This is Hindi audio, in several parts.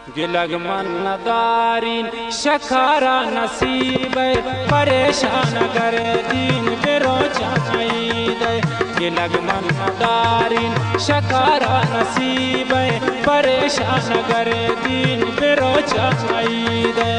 गिलग मन दारीन शखारा नसीब परेशान कर दीन बेरोचाई दे। गिलग मन दारीन शखारा नसीब परेशान कर दीन बेरोचाई दे।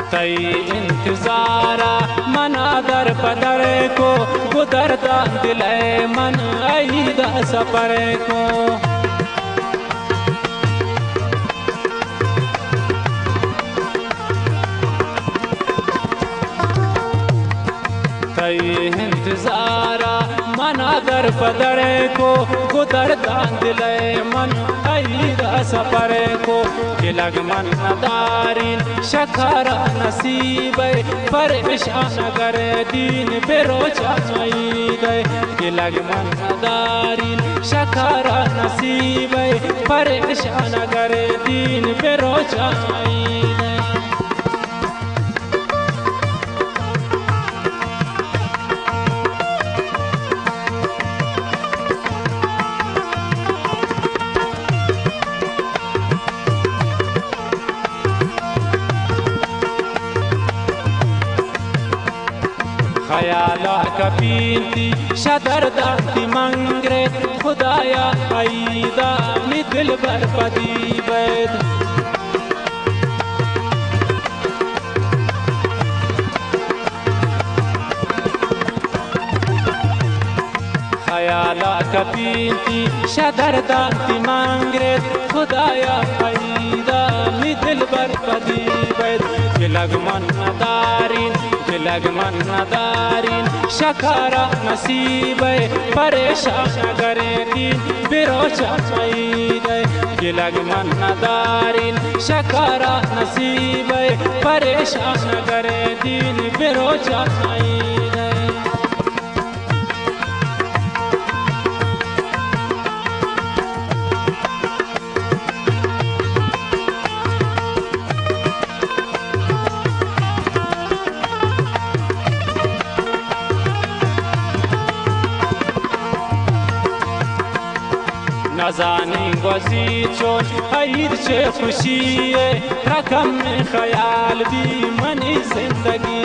तई इंतजारा मना दर पदर को गुदरदा दिल मन आईदा सफर को। तई इंतजारा मना दर पदर को गुदरदा दिल मन आईदा सफर को। गिलग मन दारीन शखारा नसीब परेशान कर दीन बेरोचाई दे। गिलग मन दारीन शखारा नसीब परेशान कर दीन बेरोचाई दे। खयाला कपीती शदरदाती मंगरे खुदाया आईदा दिल बर पदी बैद। खयाला कपीती शदरदाती मंगरे खुदाया आईदा दिल बर पदी बैद। गिलग मन दारीन गिलग मन दारीन शखारा नसीब परेशान करे दीन बेरोचाई दे। गिलग मन दारीन शखारा नसीब परेशान करे दीन बेरोचाई दे। नजानी गजी चोट हईद से खुशी रकम में ख्याल भी मनी जिंदगी।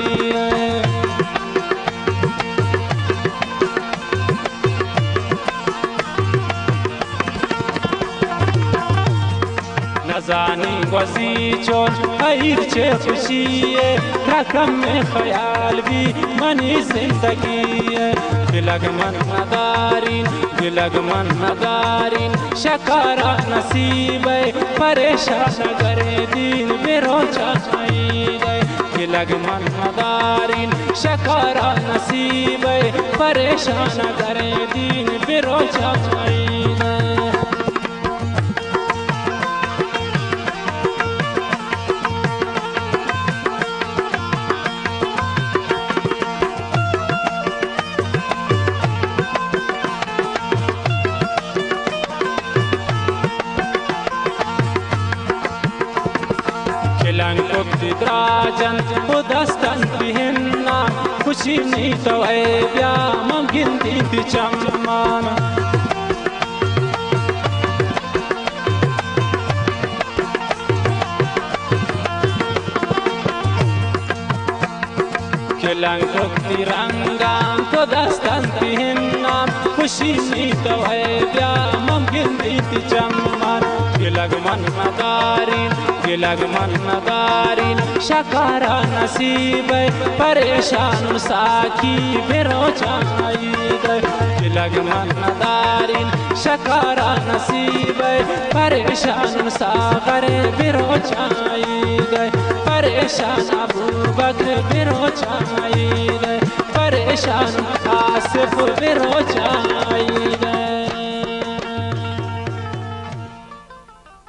नजानी गजी चोट हईद से खुशी रकम में ख्याल भी मनी जिंदगी। गिलग मन दारीन गिलग मन दारीन शखारा नसीब परेशान करे दीन बेरोचाई दे। गिलग मन दारीन शखारा नसीब परेशान करे दीन बेरोचाई दे। द्राजन उदस्तन बिहिन्ना खुशी नहीं तो ब्या ममकिन दी चम्मान। खिलंग तिरंगा तो दस्तन बिहिन्ना खुशी नहीं तो ब्या ममकिन दी चम्मान। गिलग मन दारीन गिलग मन दारीन शखारा नसीब परेशान साकी बेरोचाई दे। गिलग मन दारीन शखारा नसीब परेशान सागर बेरोचाई दे। परेशान अबू बकर बेरोचाई दे। परेशान आसिफ बेरोचाई दे।